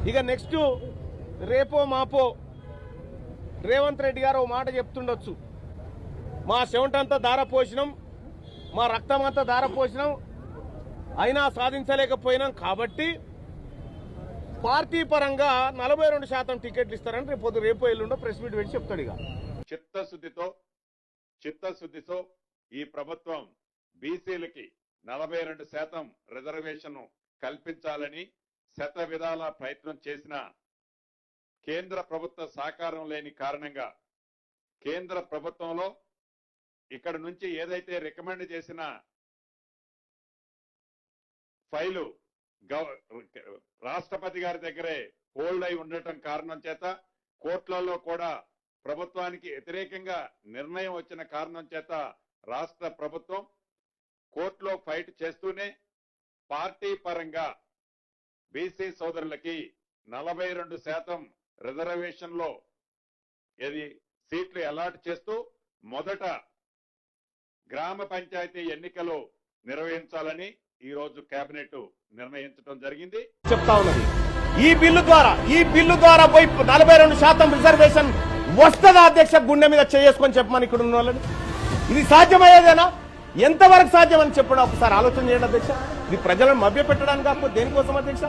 ఇక నెక్స్ట్ రేపో మాపో రేవంత్ రెడ్డి గారు ఓ మాట చెప్తుండొచ్చు, మా చెమటంతా దారపోసినాం, మా రక్తం అంతా దారపోసినాం, అయినా సాధించలేకపోయినాం కాబట్టి పార్టీ పరంగా 42% టికెట్లు ఇస్తారని రేపు ఎల్లుండో ప్రెస్ మీట్ పెట్టి చెప్తాడు. ఇక చిత్తశుద్ధితో ఈ ప్రభుత్వం బీసీలకి 42% రిజర్వేషన్ కల్పించాలని శత విధాల ప్రయత్నం చేసిన కేంద్ర ప్రభుత్వ సహకారం లేని కారణంగా కేంద్ర ప్రభుత్వంలో ఇక్కడ నుంచి ఏదైతే రికమెండ్ చేసిన ఫైలు రాష్ట్రపతి గారి దగ్గరే హోల్డ్ అయి ఉండటం కారణం చేత కోర్టులలో కూడా ప్రభుత్వానికి వ్యతిరేకంగా నిర్ణయం వచ్చిన కారణం చేత రాష్ట్ర ప్రభుత్వం కోర్టులో ఫైట్ చేస్తూనే పార్టీ పరంగా బీసీ సోదరులకి 42% రిజర్వేషన్లో సీట్లు అలాట్ చేస్తూ మొదట గ్రామ పంచాయతీ ఎన్నికలు నిర్వహించాలని ఈ రోజు కేబినెట్ నిర్ణయించడం జరిగింది. చెప్తా ఉన్నది ఈ బిల్లు ద్వారా పోయి 42% రిజర్వేషన్ వస్తుందా అధ్యక్ష? గుండె మీద చేసుకొని చెప్పమని ఇక్కడ ఉన్న వాళ్ళని. ఇది సాధ్యమయ్యేదేనా? ఎంతవరకు సాధ్యమని చెప్పడం ఒకసారి ఆలోచన చేయండి అధ్యక్ష. ఇది ప్రజలను మభ్య పెట్టడానికి కాకపోతే దేనికోసం అధ్యక్ష?